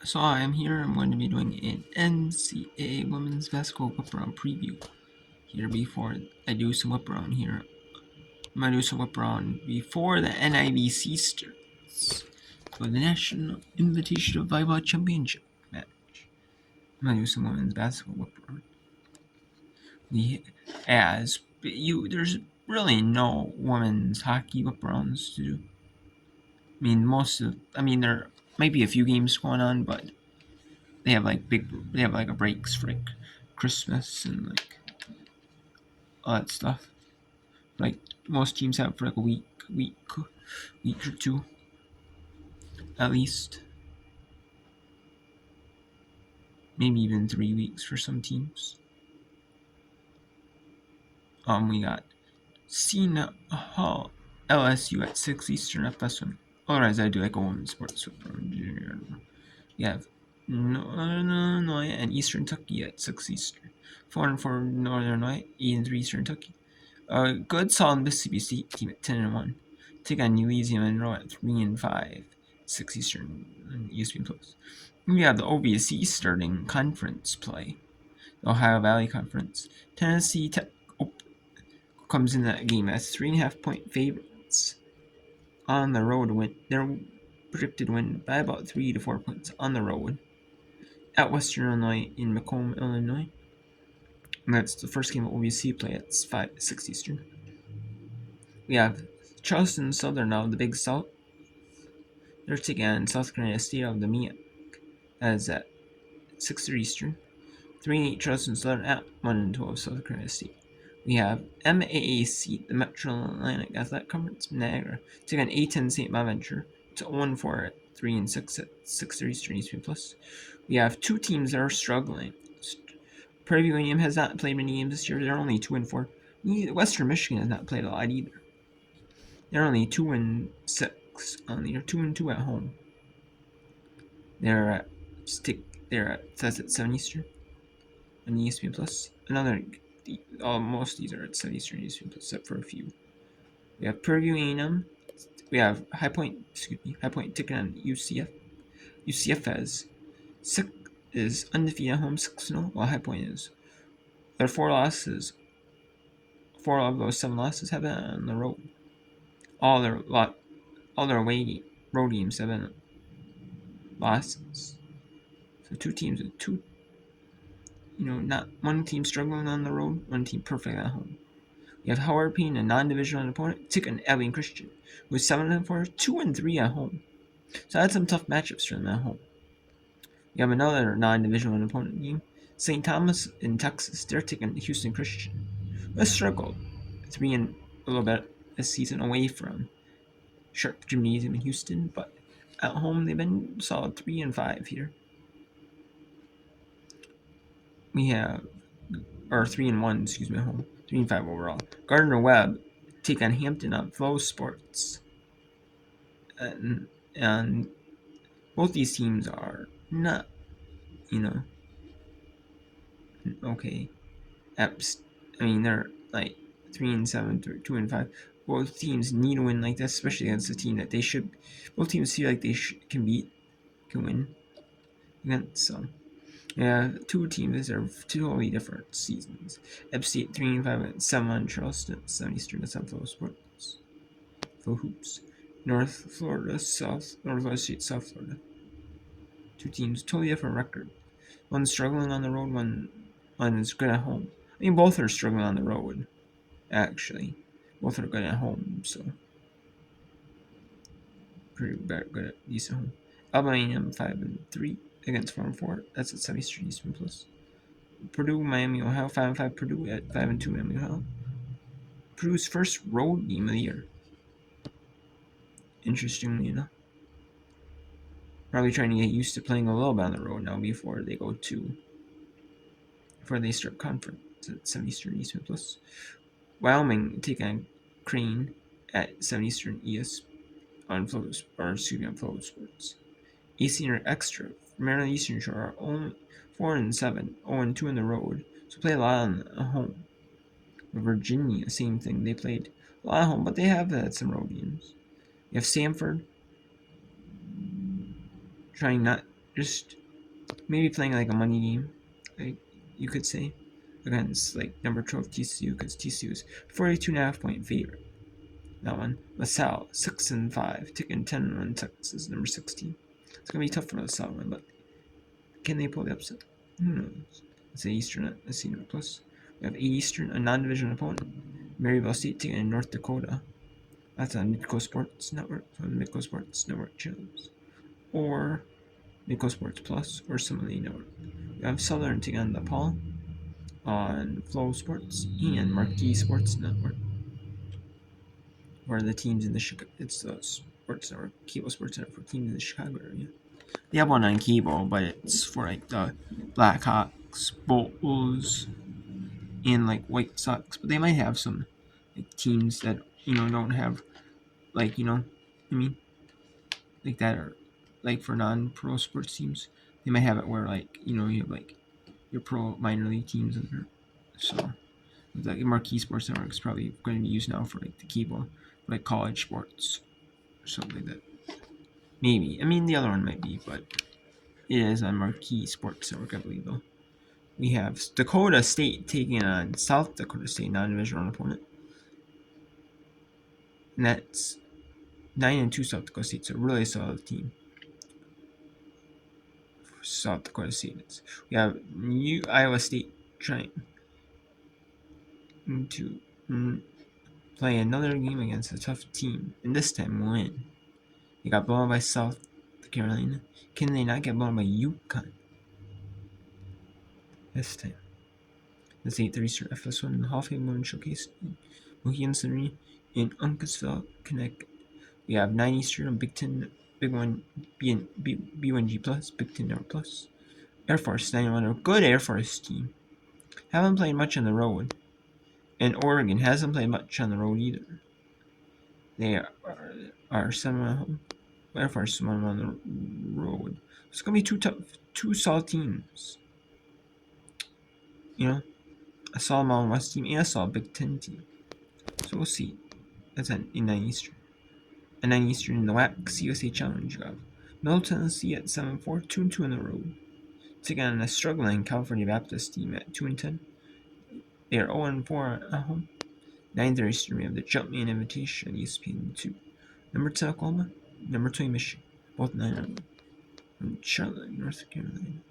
So I'm here. I'm going to be doing an NCAA women's basketball whip around preview here before I do some whip around here. I'm going to do some whip around before the NIBC starts for the National Invitational Volleyball Championship match. I'm going to do some women's basketball whip around. There's really no women's hockey whip arounds to do. There might be a few games going on, but they have like a breaks for like Christmas and like all that stuff. Like most teams have for like a week or two at least. Maybe even 3 weeks for some teams. We got Cena Hall LSU at 6 Eastern FS1. Otherwise I do like a women's sports junior. You have Northern Illinois and Eastern Kentucky at 6 Eastern. 4 and 4 Northern Illinois, 8 and 3 Eastern Kentucky. A good solid Mississippi State team at 10 and 1. Take on Louisiana Monroe at 3 and 5, 6 Eastern and ESPN Plus. We have the OVC starting conference play, the Ohio Valley Conference. Tennessee Tech comes in that game as 3.5-point favorites on the road. Their predicted win by about 3 to 4 points on the road at Western Illinois in Macomb, Illinois. And that's the first game of OVC play at 6 Eastern. We have Charleston Southern of the Big South. They're taking on South Carolina State of the MEAC. That is at 6:30 Eastern. 3-8 Charleston Southern at 1-12 South Carolina State. We have MAAC, the Metro Atlantic Athletic Conference, Niagara, taking on A10 St. Bonaventure to 0-4 at 3-6 at 6:30 Eastern ESPN Plus. We have two teams that are struggling. Prairie View A&M has not played many games this year. They're only 2-4. Western Michigan has not played a lot either. They're only 2-6 on the year, 2-2 at home. They're at 7 Eastern on ESPN Plus. Most of these are at 7 Eastern ESPN Plus, except for a few. We have Prairie View A&M. We have High Point taking on UCF. UCF is undefeated at home, 6-0, while High Point is. Their 4 losses. 4 of those 7 losses have been on the road. All their away road games have been losses. So two teams with not one team struggling on the road, one team perfect at home. We have Howard Payne, a non-divisional opponent, taking Abilene Christian, who is 7-4, 2-3 at home. So that's some tough matchups for them at home. We have another non-divisional opponent game, St. Thomas in Texas. They're taking Houston Christian, who has struggled 3 and a little bit this season away from Sharp Gymnasium in Houston, but at home they've been solid 3 and 5 here. We have 3 and 1, at home, 3 and 5 overall. Gardner Webb take on Hampton on Flow Sports, and both these teams are not, okay. They're like 3 and 7, 2 and 5. Both teams need to win like this, especially against a team that they should. Both teams feel like they can win against. So, yeah, two teams that are totally different seasons. Ebb State 3 and 5 at 7 on Charleston, 7 Eastern to Flow Sports. Flow Hoops. Northwest State, South Florida. Two teams, totally different record. One's struggling on the road, one is good at home. Both are struggling on the road, actually. Both are good at home, so pretty good at decent home. Alabama 5-3 against 4-4. That's at 7 Eastern ESPN Plus. Purdue, Miami, Ohio 5-5. Purdue at 5-2 Miami, Ohio. Purdue's first road game of the year. Interestingly enough. Probably trying to get used to playing a little bit on the road now before they start conference at 7 Eastern ESPN Plus. Wyoming take on Crane at 7 Eastern ES on Flow Sports. Eastern Extra, Maryland Eastern Shore are only 4-7, 0-2 on the road, so play a lot on home. Virginia, same thing. They played a lot at home, but they have had some road games. You have Samford just maybe playing like a money game, like you could say, against like number 12 TCU, because TCU is 42.5-point favorite. That one. LaSalle 6-5, taking 10-1 Texas, number 16. It's gonna be tough for LaSalle one, but can they pull the upset? Who knows? Let's say Eastern at a senior plus. We have Eastern, a non-division opponent. Maryville State taking in North Dakota. That's on Midco Sports Network, on the Midco Sports Network channels, or Midco Sports Plus, or some of the network. We have Southern taking on DePaul on Flow Sports and Marquee Sports Network. Or the teams in the Chicago, it's the sports network, cable sports network for teams in the Chicago area. They have one on cable, but it's for like the Blackhawks, Bulls, and like White Sox. But they might have some like teams that don't have like I mean like that are like for non-pro sports teams. They might have it where like you have like your pro minor league teams in there. So the Marquee Sports Network is probably going to be used now for like the cable, like college sports or something like that. Maybe. I mean, the other one might be, but it is on Marquee Sports Network, I believe, though. We have Dakota State taking on South Dakota State, non-divisional opponent. And that's 9-2 South Dakota State, so a really solid team. South Dakota State is. We have Iowa State trying to play another game against a tough team, and this time win. They got blown by South Carolina. Can they not get blown by UConn this time? This 8:30 start FS1 Hall of Fame Women's Showcase in Mohegan Sun in Uncasville, Connecticut. We have 9 Eastern on Big Ten, Big One, B1G Plus, Big Ten Network Plus. Air Force 91, a good Air Force team. Haven't played much on the road. And Oregon hasn't played much on the road either. They are 7 at home. Air Force 1 on the road. It's going to be two solid teams. A solid Mountain West team and a solid Big Ten team. So we'll see. That's in 9 Eastern. At 9 Eastern in the WAC CUSA Challenge, you have Middle Tennessee at 7-4, 2-2 on the road. Taking on a struggling California Baptist team at 2-10. They are 0-4 at home. 9:30 Eastern, we have the Jumpman Invitation, ESPN2. Number 10 Oklahoma, number 20 Michigan, both 9-0. From Charlotte, North Carolina.